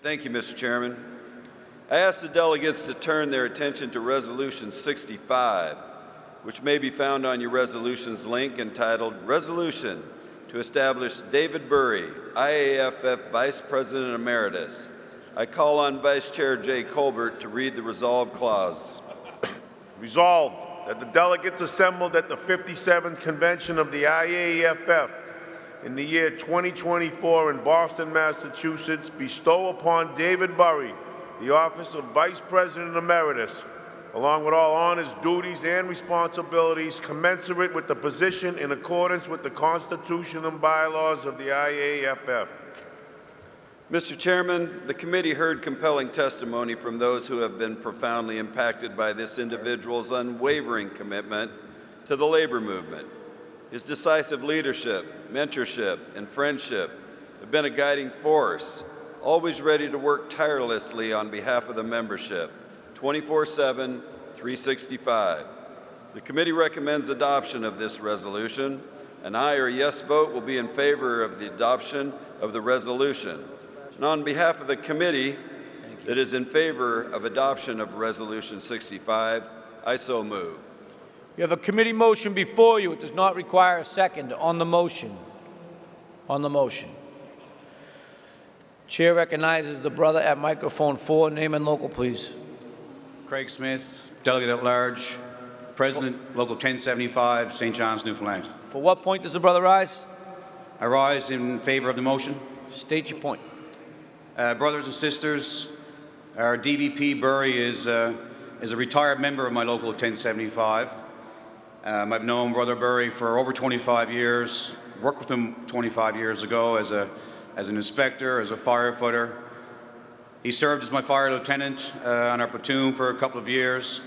Thank you, Mr. Chairman. I ask the delegates to turn their attention to Resolution 65, which may be found on your resolutions link entitled Resolution to Establish David Burry, IAFF Vice President Emeritus. I call on Vice Chair Jay Colbert to read the resolved clause. Resolved that the delegates assembled at the 57th Convention of the IAFF in the year 2024 in Boston, Massachusetts, bestow upon David Burry the office of Vice President Emeritus, along with all honors, duties, and responsibilities commensurate with the position in accordance with the Constitution and bylaws of the IAFF. Mr. Chairman, the committee heard compelling testimony from those who have been profoundly impacted by this individual's unwavering commitment to the labor movement. His decisive leadership, mentorship, and friendship have been a guiding force, always ready to work tirelessly on behalf of the membership, 24/7, 365. The committee recommends adoption of this resolution. An aye or yes vote will be in favor of the adoption of the resolution. And on behalf of the committee that is in favor of adoption of Resolution 65, I so move. You have a committee motion before you. It does not require a second on the motion. On the motion. Chair recognizes the brother at microphone 4. Name and local, please. Craig Smith, Delegate at Large, President, Local 1075, St. John's, Newfoundland. For what point does the brother rise? I rise in favor of the motion. State your point. Brothers and sisters, our DVP Burry is a retired member of my Local 1075. I've known Brother Burry for over 25 years, worked with him 25 years ago as an inspector, as a firefighter. He served as my fire lieutenant on our platoon for a couple of years.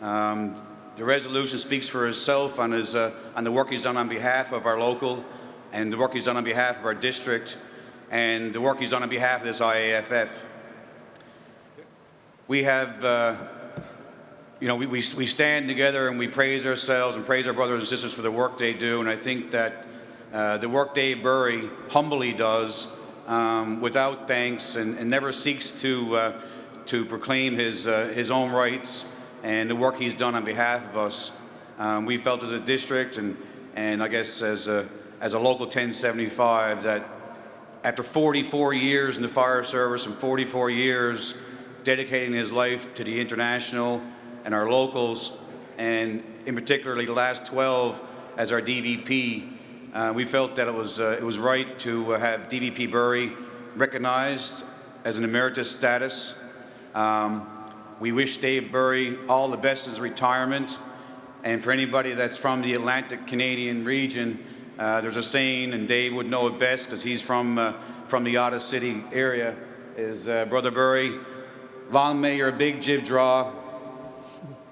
The resolution speaks for itself on the work he's done on behalf of our local, and the work he's done on behalf of our district, and the work he's done on behalf of this IAFF. We have, we stand together and we praise ourselves and praise our brothers and sisters for the work they do, and I think that the work Dave Burry humbly does without thanks and never seeks to proclaim his own rights and the work he's done on behalf of us. We felt as a district and I guess as a local 1075 that after 44 years in the fire service and 44 years dedicating his life to the international and our locals, and in particularly the last 12 as our DVP, we felt that it was right to have DVP Burry recognized as an emeritus status. We wish Dave Burry all the best in his retirement, and for anybody that's from the Atlantic Canadian region, there's a saying, and Dave would know it best because he's from the Ottawa City area, is Brother Burry, long may your big jib draw,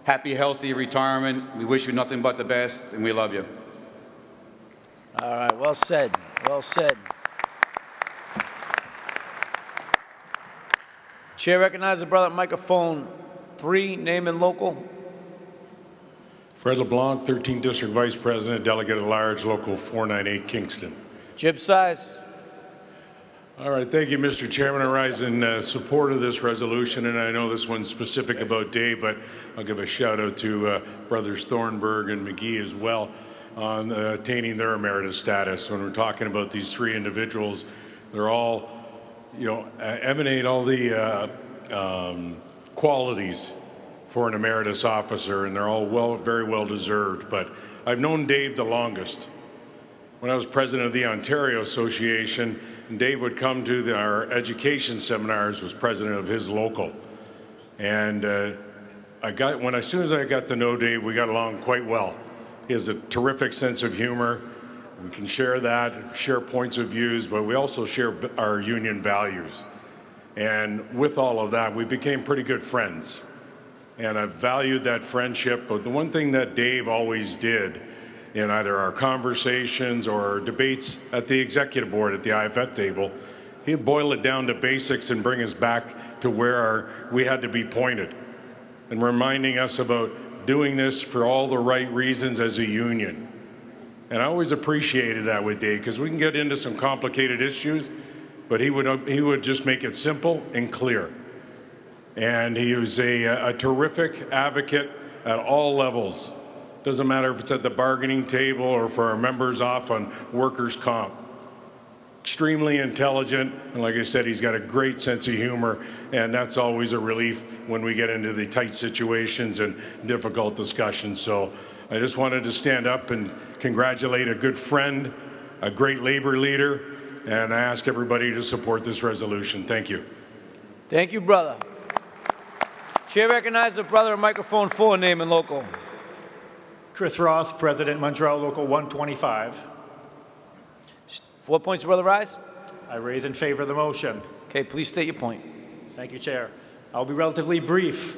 happy, healthy retirement. We wish you nothing but the best, and we love you. All right, well said, well said. Chair recognizes the brother at microphone 3. Name and local. Fred LeBlanc, 13th District Vice President, Delegate at Large, Local 498, Kingston. Jib size. All right, thank you, Mr. Chairman. I rise in support of this resolution, and I know this one's specific about Dave, but I'll give a shout out to Brothers Thornburg and McGee as well on attaining their emeritus status. When we're talking about these 3 individuals, they're all, emanate all the qualities for an emeritus officer, and they're all very well deserved. But I've known Dave the longest. When I was president of the Ontario Association, and Dave would come to our education seminars, was president of his local. And as soon as I got to know Dave, we got along quite well. He has a terrific sense of humor. We can share that, share points of views, but we also share our union values. And with all of that, we became pretty good friends. And I've valued that friendship. But the one thing that Dave always did in either our conversations or our debates at the executive board at the IAFF table, he'd boil it down to basics and bring us back to where we had to be pointed, and reminding us about doing this for all the right reasons as a union. And I always appreciated that with Dave, because we can get into some complicated issues, but he would just make it simple and clear. And he was a terrific advocate at all levels. Doesn't matter if it's at the bargaining table or for our members off on workers' comp. Extremely intelligent, and like I said, he's got a great sense of humor, and that's always a relief when we get into the tight situations and difficult discussions. So I just wanted to stand up and congratulate a good friend, a great labor leader, and I ask everybody to support this resolution. Thank you. Thank you, brother. Chair recognizes the brother at microphone 4, name and local. Chris Ross, President, Montreal Local 125. 4 points, brother Rise. I raise in favor of the motion. Okay, please state your point. Thank you, Chair. I'll be relatively brief.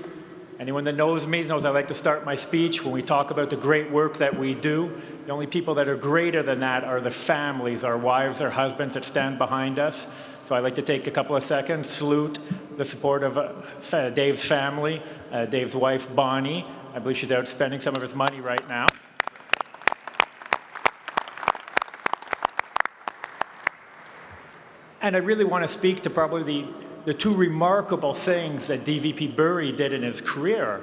Anyone that knows me knows I like to start my speech when we talk about the great work that we do. The only people that are greater than that are the families, our wives, our husbands that stand behind us. So I'd like to take a couple of seconds, salute the support of Dave's family, Dave's wife, Bonnie. I believe she's out spending some of his money right now. And I really want to speak to probably the two remarkable things that DVP Burry did in his career.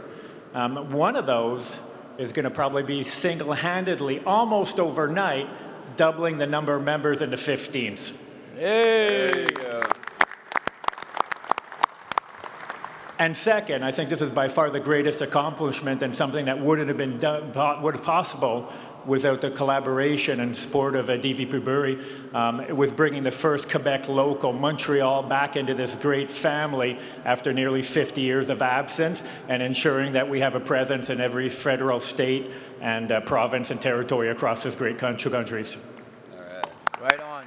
One of those is going to probably be single-handedly, almost overnight, doubling the number of members in the 15s. Hey! There you go. And second, I think this is by far the greatest accomplishment and something that wouldn't have been done, would have possible without the collaboration and support of DVP Burry with bringing the first Quebec local, Montreal, back into this great family after nearly 50 years of absence, and ensuring that we have a presence in every federal, state, and province and territory across this great countries. All right. Right on.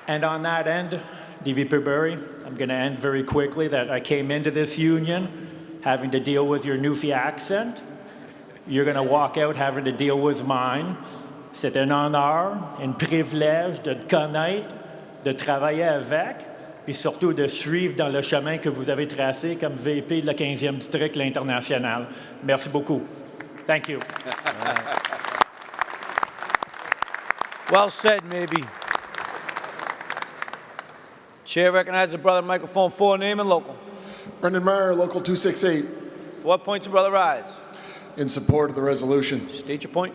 And on that end, DVP Burry, I'm going to end very quickly that I came into this union having to deal with your Newfie accent. You're going to walk out having to deal with mine. C'est un honneur, un privilège de te connaître, de travailler avec, puis surtout de suivre dans le chemin que vous avez tracé comme VP de la 15e district, l'International. Merci beaucoup. Thank you. Well said, maybe. Chair recognizes the brother at microphone 4, name and local. Brendan Meyer, Local 268, 4 points, brother Rise. in support of the resolution. State your point.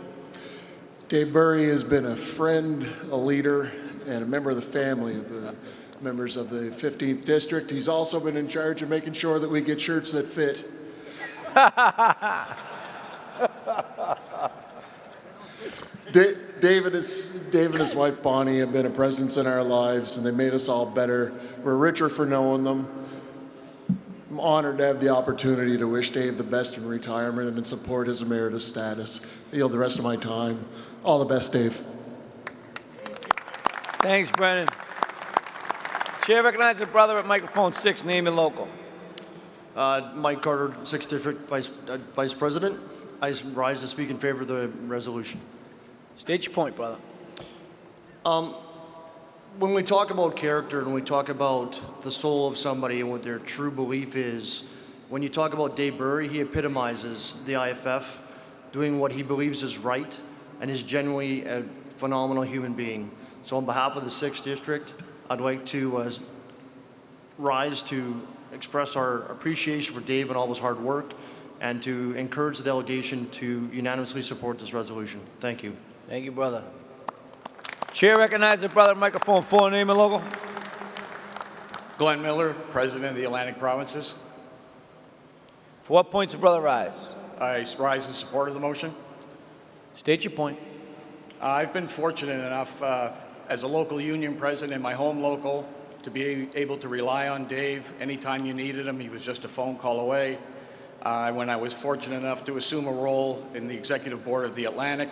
Dave Burry has been a friend, a leader, and a member of the family of the members of the 15th District. He's also been in charge of making sure that we get shirts that fit. David and his wife Bonnie have been a presence in our lives, and they made us all better. We're richer for knowing them. I'm honored to have the opportunity to wish Dave the best in retirement and support his emeritus status. I yield the rest of my time. All the best, Dave. Thanks, Brennan. Chair recognizes the brother at microphone 6, name and local. Mike Carter, 6th District Vice President. I rise to speak in favor of the resolution. State your point, brother. When we talk about character and we talk about the soul of somebody and what their true belief is, when you talk about Dave Burry, he epitomizes the IAFF, doing what he believes is right, and is genuinely a phenomenal human being. So on behalf of the 6th District, I'd like to rise to express our appreciation for Dave and all his hard work, and to encourage the delegation to unanimously support this resolution. Thank you. Thank you, brother. Chair recognizes the brother at microphone 4, name and local. Glenn Miller, President of the Atlantic Provinces. 4 points, brother Rise. I rise in support of the motion. State your point. I've been fortunate enough as a local union president in my home local to be able to rely on Dave anytime you needed him. He was just a phone call away. When I was fortunate enough to assume a role in the executive board of the Atlantic,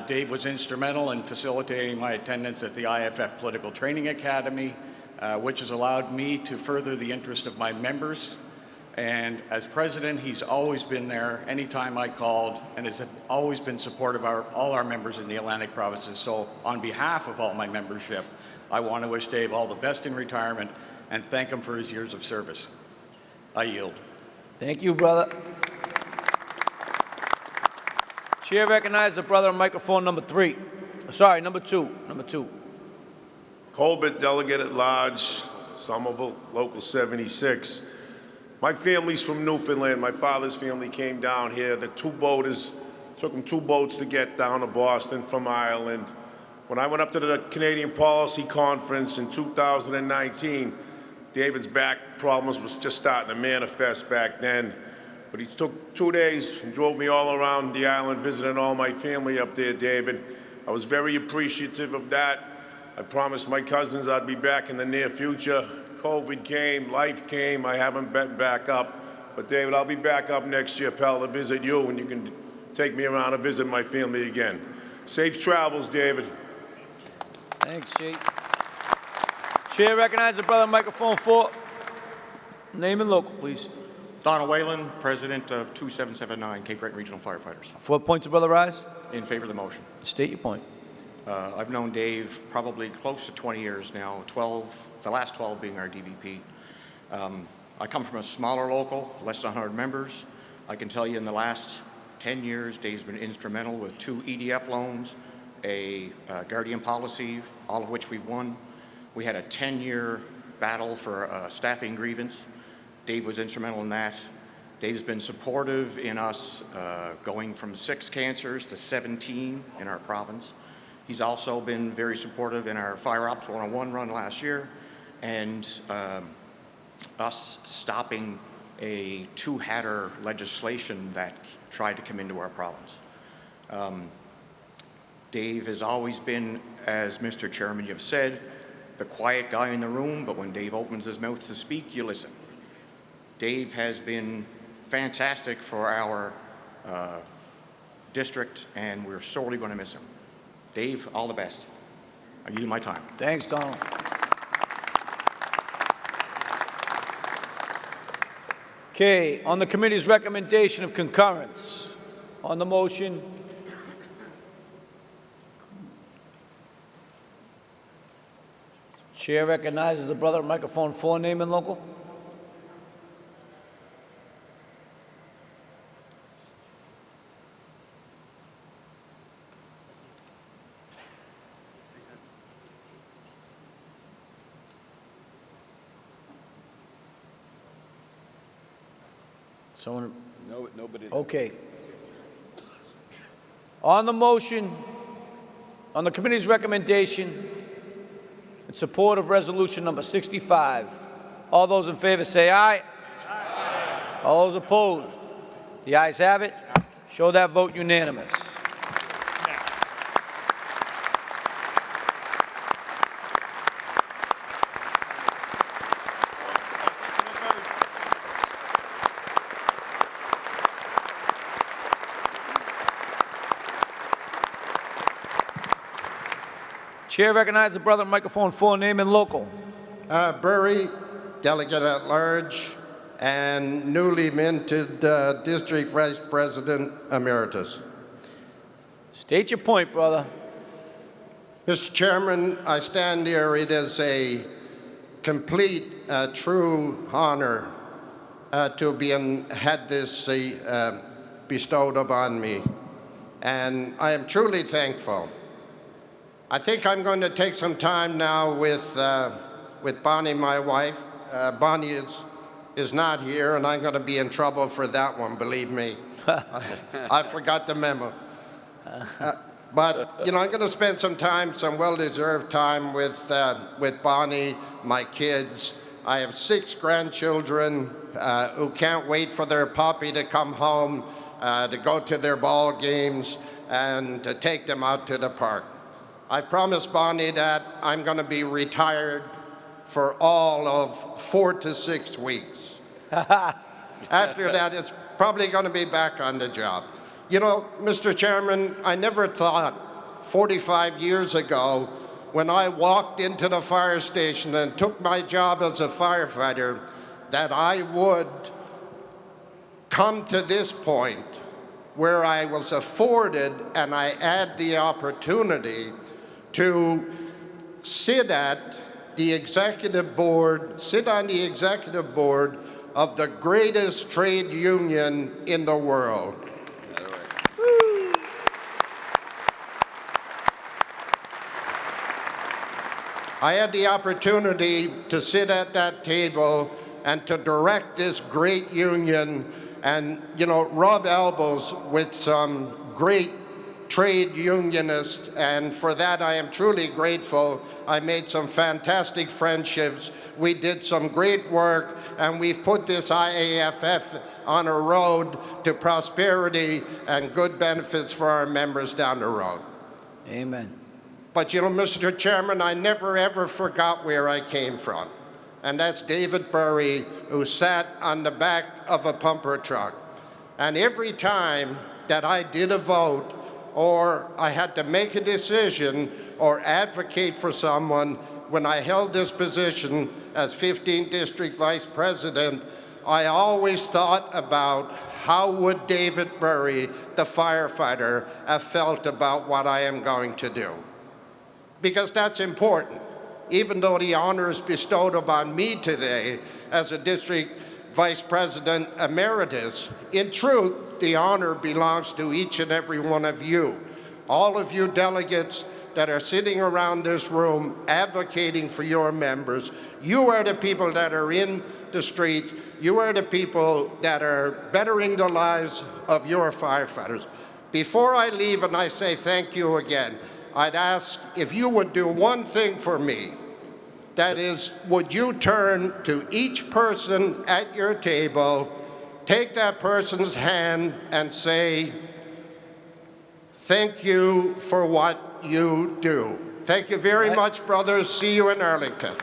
Dave was instrumental in facilitating my attendance at the IAFF Political Training Academy, which has allowed me to further the interest of my members. And as president, he's always been there anytime I called, and has always been supportive of all our members in the Atlantic provinces. So on behalf of all my membership, I want to wish Dave all the best in retirement and thank him for his years of service. I yield. Thank you, brother. Chair recognizes the brother on microphone number 3. Sorry, number two. Number two. Colbert, Delegate at Large, Somerville, Local 76. My family's from Newfoundland. My father's family came down here. The two boaters took them 2 boats to get down to Boston from Ireland. When I went up to the Canadian Policy Conference in 2019, David's back problems was just starting to manifest back then. But he took 2 days and drove me all around the island, visiting all my family up there, David. I was very appreciative of that. I promised my cousins I'd be back in the near future. COVID came, life came, I haven't been back up. But David, I'll be back up next year, pal, to visit you, and you can take me around and visit my family again. Safe travels, David. Thanks, Chief. Chair recognizes the brother on microphone 4. Name and local, please. Donald Whalen, President of 2779 Cape Breton Regional Firefighters. 4 points of brother rise. In favor of the motion. State your point. I've known Dave probably close to 20 years now, the last 12 being our DVP. I come from a smaller local, less than 100 members. I can tell you in the last 10 years, Dave's been instrumental with 2 EDF loans, a Guardian policy, all of which we've won. We had a 10-year battle for a staffing grievance. Dave was instrumental in that. Dave's been supportive in us going from 6 cancers to 17 in our province. He's also been very supportive in our Fire Ops 101 run last year and us stopping a 2-hatter legislation that tried to come into our province. Dave has always been, as Mr. Chairman, you've said, the quiet guy in the room, but when Dave opens his mouth to speak, you listen. Dave has been fantastic for our district, and we're sorely going to miss him. Dave, all the best. I give you my time. Thanks, Donald. Okay, on the committee's recommendation of concurrence, on the motion, Chair recognizes the brother at microphone 4, name and local. Someone? No, nobody. Okay. On the motion, on the committee's recommendation, in support of resolution number 65, all those in favor say aye. Aye. All those opposed? The ayes have it. Show that vote unanimous. Chair recognizes the brother at microphone 4, name and local. Burry, Delegate at Large, and newly minted District Vice President Emeritus. State your point, brother. Mr. Chairman, I stand here. It is a complete, true honor to be had this bestowed upon me, and I am truly thankful. I think I'm going to take some time now with Bonnie, my wife. Bonnie is not here, and I'm going to be in trouble for that one, believe me. I forgot the memo. But, you know, I'm going to spend some time, some well-deserved time with Bonnie, my kids. I have 6 grandchildren who can't wait for their puppy to come home, to go to their ball games, and to take them out to the park. I promised Bonnie that I'm going to be retired for all of 4 to 6 weeks. After that, it's probably going to be back on the job. You know, Mr. Chairman, I never thought 45 years ago when I walked into the fire station and took my job as a firefighter that I would come to this point where I was afforded and I had the opportunity to sit on the executive board of the greatest trade union in the world. I had the opportunity to sit at that table and to direct this great union and, rub elbows with some great trade unionists, and for that I am truly grateful. I made some fantastic friendships. We did some great work, and we've put this IAFF on a road to prosperity and good benefits for our members down the road. Amen. But Mr. Chairman, I never ever forgot where I came from. And that's David Burry, who sat on the back of a pumper truck. And every time that I did a vote, or I had to make a decision or advocate for someone, when I held this position as 15th District Vice President, I always thought about how would David Burry, the firefighter, have felt about what I am going to do. Because that's important. Even though the honor is bestowed upon me today as a District Vice President Emeritus, in truth, the honor belongs to each and every one of you. All of you delegates that are sitting around this room advocating for your members. You are the people that are in the street. You are the people that are bettering the lives of your firefighters. Before I leave and I say thank you again, I'd ask if you would do one thing for me. That is, would you turn to each person at your table, take that person's hand and say, thank you for what you do. Thank you very much, brothers. See you in Arlington.